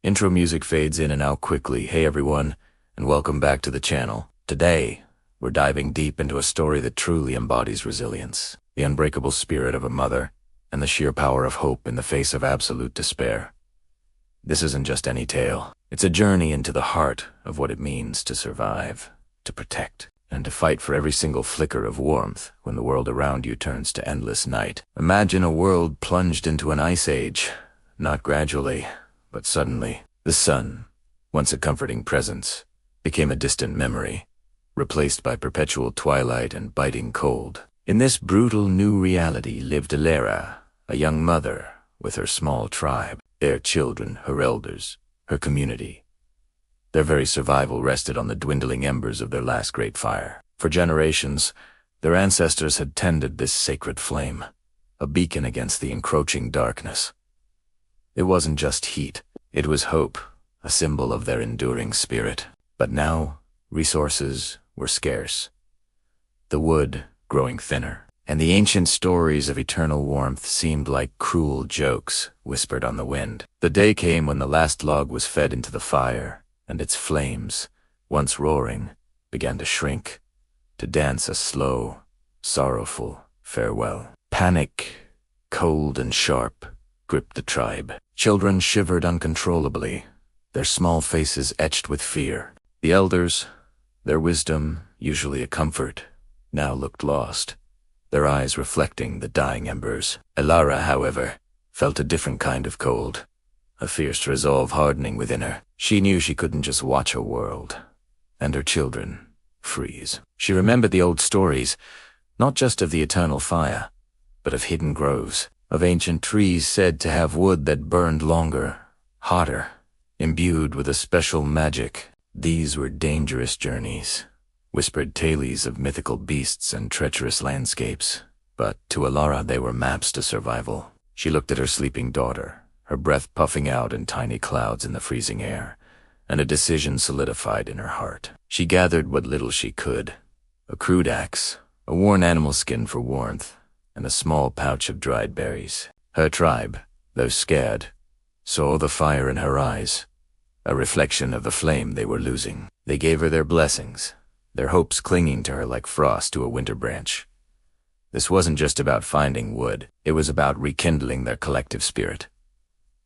Intro music fades in and out quickly. Hey everyone, and welcome back to the channel. Today, we're diving deep into a story that truly embodies resilience, the unbreakable spirit of a mother, and the sheer power of hope in the face of absolute despair. This isn't just any tale. It's a journey into the heart of what it means to survive, to protect, and to fight for every single flicker of warmth when the world around you turns to endless night. Imagine a world plunged into an ice age, not gradually, but suddenly. The sun, once a comforting presence, became a distant memory, replaced by perpetual twilight and biting cold. In this brutal new reality lived Alara, a young mother with her small tribe, their children, her elders, her community. Their very survival rested on the dwindling embers of their last great fire. For generations, their ancestors had tended this sacred flame, a beacon against the encroaching darkness. It wasn't just heat, it was hope, a symbol of their enduring spirit. But now, resources were scarce. The wood growing thinner, and the ancient stories of eternal warmth seemed like cruel jokes whispered on the wind. The day came when the last log was fed into the fire, and its flames, once roaring, began to shrink, to dance a slow, sorrowful farewell. Panic, cold and sharp, gripped the tribe. Children shivered uncontrollably, their small faces etched with fear. The elders, their wisdom, usually a comfort, now looked lost, their eyes reflecting the dying embers. Alara, however, felt a different kind of cold, a fierce resolve hardening within her. She knew she couldn't just watch her world, and her children, freeze. She remembered the old stories, not just of the eternal fire, but of hidden groves, of ancient trees said to have wood that burned longer, hotter, imbued with a special magic. These were dangerous journeys, whispered tales of mythical beasts and treacherous landscapes, but to Alara they were maps to survival. She looked at her sleeping daughter, her breath puffing out in tiny clouds in the freezing air, and a decision solidified in her heart. She gathered what little she could, a crude axe, a worn animal skin for warmth, and a small pouch of dried berries. Her tribe, though scared, saw the fire in her eyes, a reflection of the flame they were losing. They gave her their blessings, their hopes clinging to her like frost to a winter branch. This wasn't just about finding wood, it was about rekindling their collective spirit.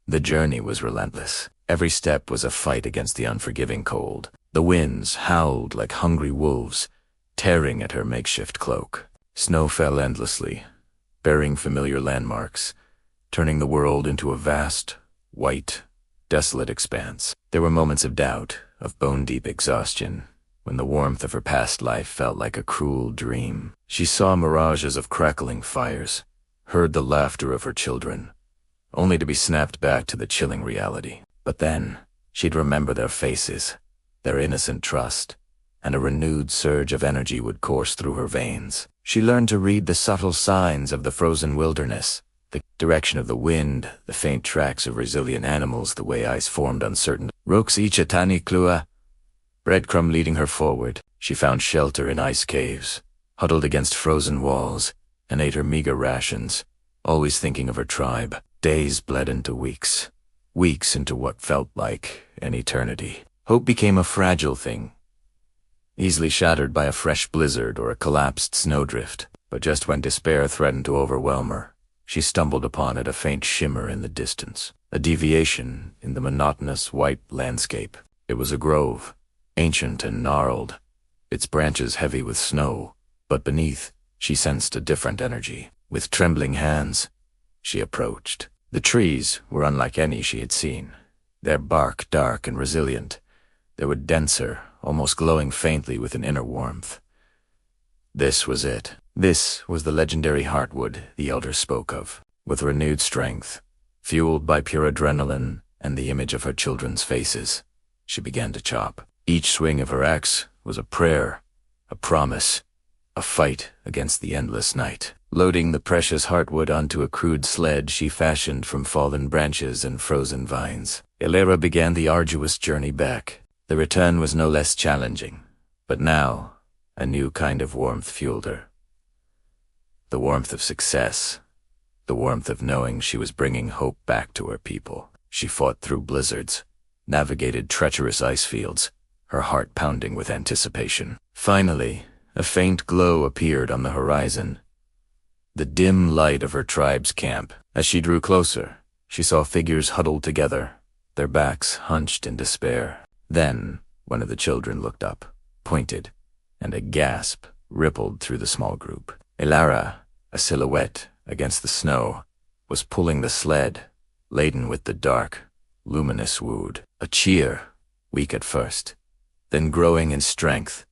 The journey was relentless. Every step was a fight against the unforgiving cold. The winds howled like hungry wolves, tearing at her makeshift cloak. Snow fell endlessly, bearing familiar landmarks, turning the world into a vast, white, desolate expanse. There were moments of doubt, of bone-deep exhaustion, when the warmth of her past life felt like a cruel dream. She saw mirages of crackling fires, heard the laughter of her children, only to be snapped back to the chilling reality. But then, she'd remember their faces, their innocent trust, and a renewed surge of energy would course through her veins. She learned to read the subtle signs of the frozen wilderness, the direction of the wind, the faint tracks of resilient animals, the way ice formed uncertain. Roxy Chatani Klua, breadcrumb leading her forward. She found shelter in ice caves, huddled against frozen walls, and ate her meager rations, always thinking of her tribe. Days bled into weeks, weeks into what felt like an eternity. Hope became a fragile thing, easily shattered by a fresh blizzard or a collapsed snowdrift. But just when despair threatened to overwhelm her, she stumbled upon it, a faint shimmer in the distance, a deviation in the monotonous white landscape. It was a grove, ancient and gnarled, its branches heavy with snow, but beneath she sensed a different energy. With trembling hands, she approached. The trees were unlike any she had seen, their bark dark and resilient. They were denser, almost glowing faintly with an inner warmth. This was it. This was the legendary heartwood the elders spoke of. With renewed strength, fueled by pure adrenaline and the image of her children's faces, she began to chop. Each swing of her axe was a prayer, a promise, a fight against the endless night. Loading the precious heartwood onto a crude sled she fashioned from fallen branches and frozen vines, Alara began the arduous journey back. The return was no less challenging, but now a new kind of warmth fueled her. The warmth of success, the warmth of knowing she was bringing hope back to her people. She fought through blizzards, navigated treacherous ice fields, her heart pounding with anticipation. Finally, a faint glow appeared on the horizon, the dim light of her tribe's camp. As she drew closer, she saw figures huddled together, their backs hunched in despair. Then, one of the children looked up, pointed, and a gasp rippled through the small group. Elara, a silhouette against the snow, was pulling the sled, laden with the dark, luminous wood. A cheer, weak at first, then growing in strength,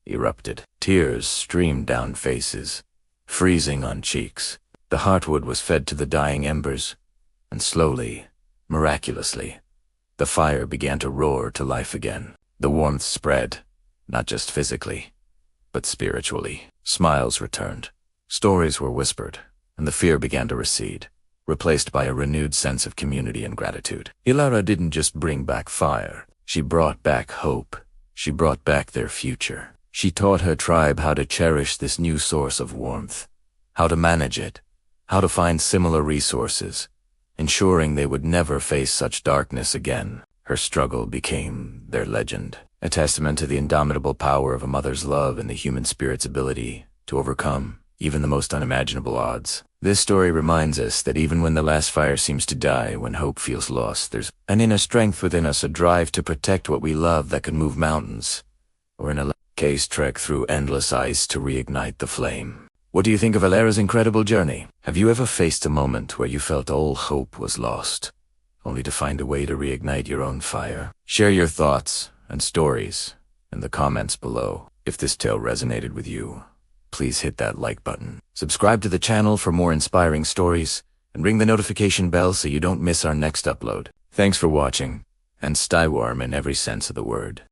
erupted. Tears streamed down faces, freezing on cheeks. The heartwood was fed to the dying embers, and slowly, miraculously, the fire began to roar to life again. The warmth spread, not just physically, but spiritually. Smiles returned, stories were whispered, and the fear began to recede, replaced by a renewed sense of community and gratitude. Elara didn't just bring back fire, she brought back hope. She brought back their future. She taught her tribe how to cherish this new source of warmth, how to manage it, how to find similar resources, ensuring they would never face such darkness again. Her struggle became their legend, a testament to the indomitable power of a mother's love and the human spirit's ability to overcome even the most unimaginable odds. This story reminds us that even when the last fire seems to die, when hope feels lost, there's an inner strength within us, a drive to protect what we love that can move mountains, or in a case trek through endless ice to reignite the flame. What do you think of Elara's incredible journey? Have you ever faced a moment where you felt all hope was lost, only to find a way to reignite your own fire? Share your thoughts and stories in the comments below. If this tale resonated with you, please hit that like button. Subscribe to the channel for more inspiring stories, and ring the notification bell so you don't miss our next upload. Thanks for watching, and stay warm in every sense of the word.